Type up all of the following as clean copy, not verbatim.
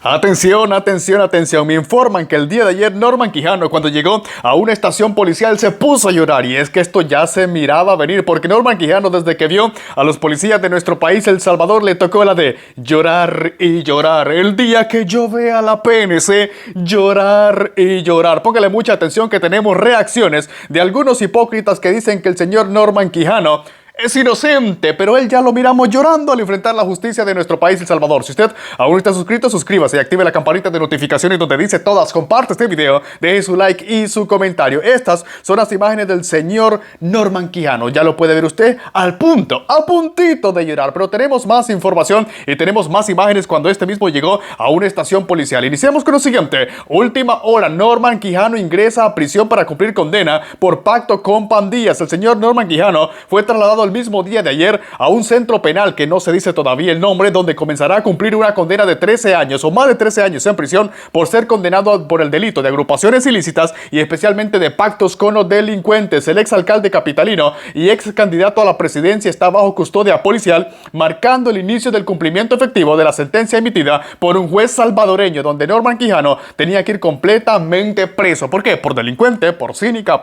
Atención, atención, atención. Me informan que el día de ayer Norman Quijano, cuando llegó a una estación policial, se puso a llorar. Y es que esto ya se miraba venir, porque Norman Quijano, desde que vio a los policías de nuestro país, El Salvador, le tocó la de llorar y llorar. El día que yo vea la PNC, llorar y llorar. Póngale mucha atención que tenemos reacciones de algunos hipócritas que dicen que el señor Norman Quijano es inocente, pero él ya lo miramos llorando al enfrentar la justicia de nuestro país, El Salvador. Si usted aún no está suscrito, suscríbase y active la campanita de notificaciones donde dice todas. Comparte este video, deje su like y su comentario. Estas son las imágenes del señor Norman Quijano. Ya lo puede ver usted al punto, a puntito de llorar. Pero tenemos más información y tenemos más imágenes cuando este mismo llegó a una estación policial. Iniciamos con lo siguiente. Última hora, Norman Quijano ingresa a prisión para cumplir condena por pacto con pandillas. El señor Norman Quijano fue trasladado el mismo día de ayer a un centro penal que no se dice todavía el nombre, donde comenzará a cumplir una condena de 13 años o más de 13 años en prisión por ser condenado por el delito de agrupaciones ilícitas y especialmente de pactos con los delincuentes. El exalcalde capitalino y ex candidato a la presidencia está bajo custodia policial, marcando el inicio del cumplimiento efectivo de la sentencia emitida por un juez salvadoreño, donde Norman Quijano tenía que ir completamente preso. ¿Por qué? Por delincuente, por cínico,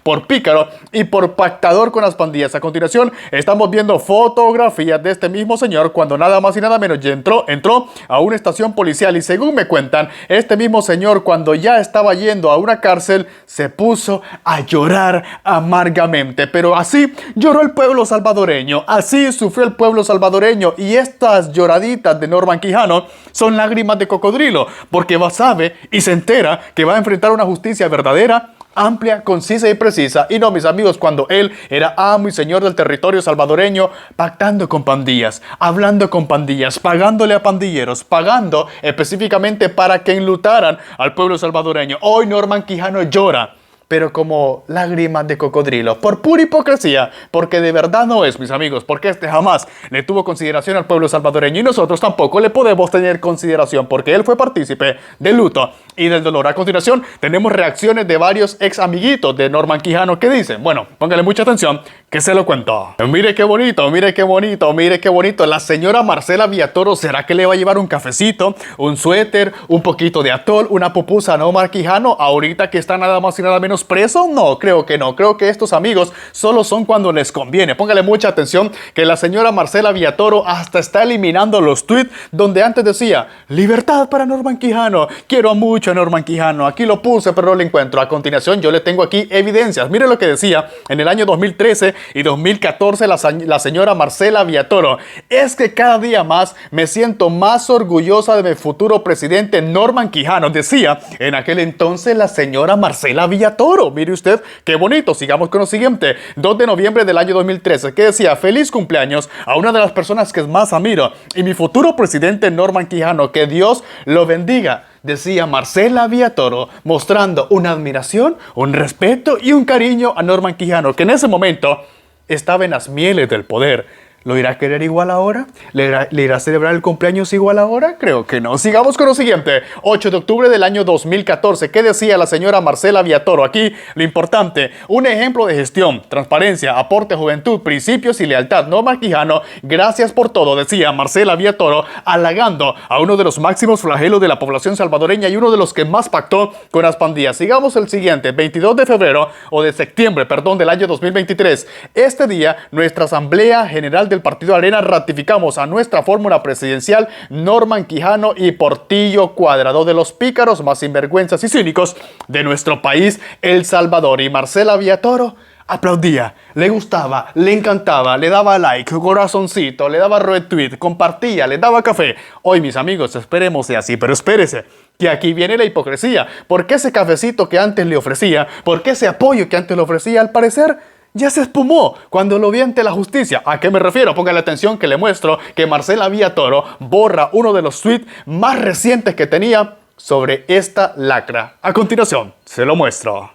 por pícaro y por pactador con las pandillas. A continuación, estamos viendo fotografías de este mismo señor cuando nada más y nada menos ya entró a una estación policial, y según me cuentan, este mismo señor, cuando ya estaba yendo a una cárcel, se puso a llorar amargamente. Pero así lloró el pueblo salvadoreño, así sufrió el pueblo salvadoreño, y estas lloraditas de Norman Quijano son lágrimas de cocodrilo, porque sabe y se entera que va a enfrentar una justicia verdadera, amplia, concisa y precisa. Y no, mis amigos, cuando él era amo y señor del territorio salvadoreño, pactando con pandillas, hablando con pandillas, pagándole a pandilleros, pagando específicamente para que enlutaran al pueblo salvadoreño. Hoy Norman Quijano llora, pero como lágrimas de cocodrilo, por pura hipocresía, porque de verdad no es, mis amigos, porque este jamás le tuvo consideración al pueblo salvadoreño, y nosotros tampoco le podemos tener consideración, porque él fue partícipe del luto y del dolor. A continuación, tenemos reacciones de varios ex amiguitos de Norman Quijano que dicen, bueno, póngale mucha atención, que se lo cuento. Mire qué bonito, mire qué bonito, mire qué bonito. La señora Marcela Villatoro, ¿será que le va a llevar un cafecito, un suéter, un poquito de atol, una pupusa a Norman Quijano, ahorita que está nada más y nada menos preso? No, creo que no. Creo que estos amigos solo son cuando les conviene. Póngale mucha atención que la señora Marcela Villatoro hasta está eliminando los tweets donde antes decía libertad para Norman Quijano, quiero mucho a Norman Quijano, aquí lo puse pero no lo encuentro. A continuación yo le tengo aquí evidencias. Mire lo que decía en el año 2013 y 2014 la señora Marcela Villatoro: es que cada día más me siento más orgullosa de mi futuro presidente Norman Quijano, decía en aquel entonces la señora Marcela Villatoro. Mire usted, qué bonito. Sigamos con lo siguiente. 2 de noviembre del año 2013, que decía: feliz cumpleaños a una de las personas que más admiro y mi futuro presidente Norman Quijano, que Dios lo bendiga, decía Marcela Villatoro, mostrando una admiración, un respeto y un cariño a Norman Quijano, que en ese momento estaba en las mieles del poder. ¿Lo irá a querer igual ahora? ¿Le irá a celebrar el cumpleaños igual ahora? Creo que no. Sigamos con lo siguiente. 8 de octubre del año 2014. ¿Qué decía la señora Marcela Villatoro? Aquí lo importante: un ejemplo de gestión, transparencia, aporte a juventud, principios y lealtad. Norman Quijano, gracias por todo, decía Marcela Villatoro, halagando a uno de los máximos flagelos de la población salvadoreña y uno de los que más pactó con las pandillas. Sigamos el siguiente. 22 de febrero, o de septiembre, perdón, del año 2023. Este día, nuestra Asamblea General del Partido Arena ratificamos a nuestra fórmula presidencial Norman Quijano y Portillo Cuadrado, de los pícaros más sinvergüenzas y cínicos de nuestro país, El Salvador. Y Marcela Villatoro aplaudía, le gustaba, le encantaba, le daba like, corazoncito, le daba retweet, compartía, le daba café. Hoy, mis amigos, esperemos sea así, pero espérese, que aquí viene la hipocresía. ¿Por qué ese cafecito que antes le ofrecía, por qué ese apoyo que antes le ofrecía, al parecer ya se espumó cuando lo vi ante la justicia? ¿A qué me refiero? Póngale atención que le muestro que Marcela Villatoro borra uno de los tweets más recientes que tenía sobre esta lacra. A continuación, se lo muestro.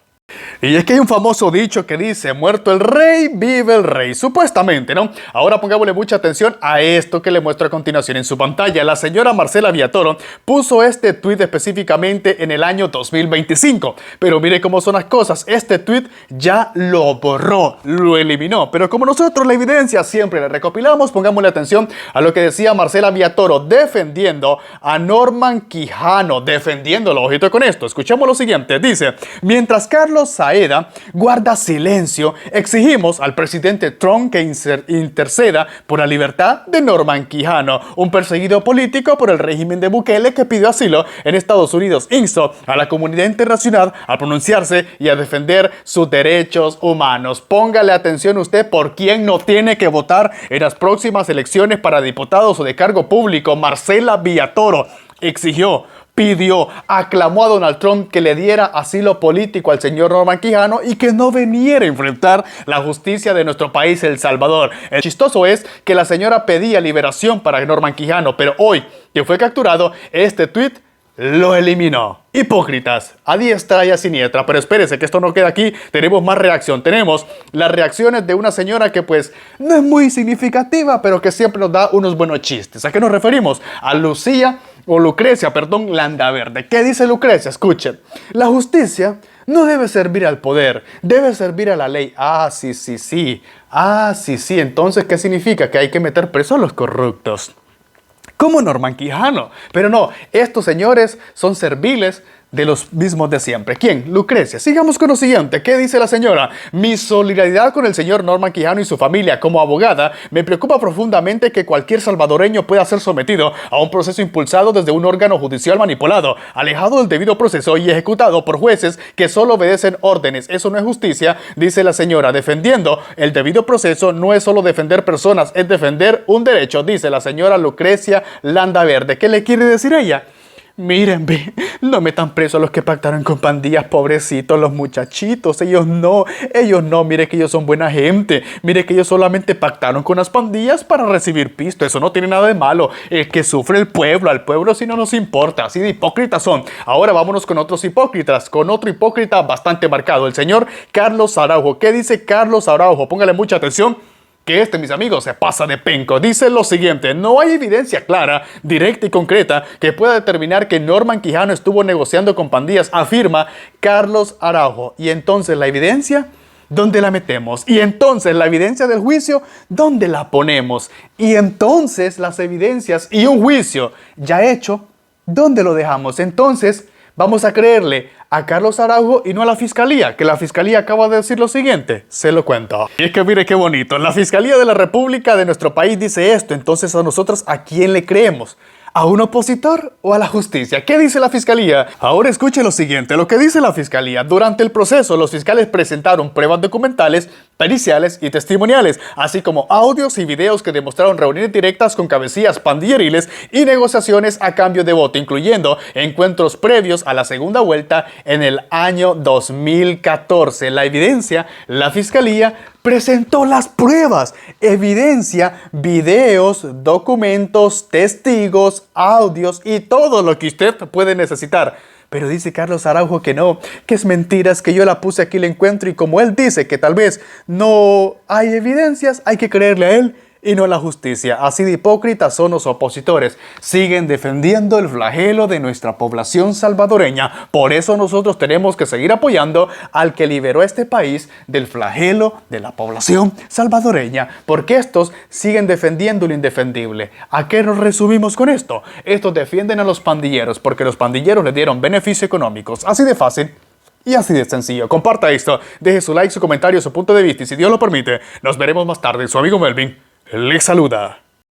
Y es que hay un famoso dicho que dice, muerto el rey, vive el rey, supuestamente, ¿no? Ahora pongámosle mucha atención a esto que le muestro a continuación en su pantalla. La señora Marcela Villatoro puso este tweet específicamente en el año 2025. Pero mire cómo son las cosas, este tweet ya lo borró, lo eliminó. Pero como nosotros la evidencia siempre la recopilamos, pongámosle atención a lo que decía Marcela Villatoro defendiendo a Norman Quijano, defendiéndolo. Ojito con esto, escuchemos lo siguiente, dice, mientras Carlos Saeda guarda silencio, exigimos al presidente Trump que interceda por la libertad de Norman Quijano, un perseguido político por el régimen de Bukele que pidió asilo en Estados Unidos. Insto a la comunidad internacional a pronunciarse y a defender sus derechos humanos. Póngale atención usted por quién no tiene que votar en las próximas elecciones para diputados o de cargo público. Marcela Villatoro exigió, pidió, aclamó a Donald Trump que le diera asilo político al señor Norman Quijano y que no viniera a enfrentar la justicia de nuestro país, El Salvador. El chistoso es que la señora pedía liberación para Norman Quijano, pero hoy que fue capturado, este tweet lo eliminó. Hipócritas, a diestra y a siniestra. Pero espérese que esto no queda aquí, tenemos más reacción. Tenemos las reacciones de una señora que pues no es muy significativa, pero que siempre nos da unos buenos chistes. ¿A qué nos referimos? A Lucrecia, Landaverde. ¿Qué dice Lucrecia? Escuchen. La justicia no debe servir al poder, debe servir a la ley. Ah, sí. Ah, sí. Entonces, ¿qué significa? Que hay que meter preso a los corruptos. Como Norman Quijano. Pero no, estos señores son serviles de los mismos de siempre. ¿Quién? Lucrecia. Sigamos con lo siguiente. ¿Qué dice la señora? Mi solidaridad con el señor Norman Quijano y su familia. Como abogada, me preocupa profundamente que cualquier salvadoreño pueda ser sometido a un proceso impulsado desde un órgano judicial manipulado, alejado del debido proceso y ejecutado por jueces que solo obedecen órdenes. Eso no es justicia, dice la señora. Defendiendo el debido proceso no es solo defender personas, es defender un derecho, dice la señora Lucrecia Landaverde. ¿Qué le quiere decir ella? Miren, no metan preso a los que pactaron con pandillas, pobrecitos, los muchachitos, ellos no, mire que ellos son buena gente, mire que ellos solamente pactaron con las pandillas para recibir pisto, eso no tiene nada de malo, el que sufre el pueblo, al pueblo sí no nos importa, así de hipócritas son. Ahora vámonos con otros hipócritas, con otro hipócrita bastante marcado, el señor Carlos Araujo. ¿Qué dice Carlos Araujo? Póngale mucha atención, que mis amigos, se pasa de penco. Dice lo siguiente: no hay evidencia clara, directa y concreta que pueda determinar que Norman Quijano estuvo negociando con pandillas, afirma Carlos Araujo. Y entonces la evidencia, ¿dónde la metemos? Y entonces la evidencia del juicio, ¿dónde la ponemos? Y entonces las evidencias y un juicio ya hecho, ¿dónde lo dejamos? Entonces vamos a creerle a Carlos Araujo y no a la Fiscalía, que la Fiscalía acaba de decir lo siguiente. Se lo cuento. Y es que mire qué bonito. La Fiscalía de la República de nuestro país dice esto. Entonces a nosotros, ¿a quién le creemos? ¿A un opositor o a la justicia? ¿Qué dice la Fiscalía? Ahora escuche lo siguiente, lo que dice la Fiscalía. Durante el proceso, los fiscales presentaron pruebas documentales, periciales y testimoniales, así como audios y videos que demostraron reuniones directas con cabecillas pandilleriles y negociaciones a cambio de voto, incluyendo encuentros previos a la segunda vuelta en el año 2014. La evidencia, la Fiscalía presentó las pruebas, evidencia, videos, documentos, testigos, audios y todo lo que usted puede necesitar. Pero dice Carlos Araujo que no, que es mentira, es que yo la puse aquí, la encuentro, y como él dice que tal vez no hay evidencias, hay que creerle a él y no a la justicia. Así de hipócritas son los opositores. Siguen defendiendo el flagelo de nuestra población salvadoreña. Por eso nosotros tenemos que seguir apoyando al que liberó a este país del flagelo de la población salvadoreña. Porque estos siguen defendiendo lo indefendible. ¿A qué nos resumimos con esto? Estos defienden a los pandilleros porque los pandilleros les dieron beneficios económicos. Así de fácil y así de sencillo. Comparta esto, deje su like, su comentario, su punto de vista y si Dios lo permite, nos veremos más tarde. Su amigo Melvin les saluda.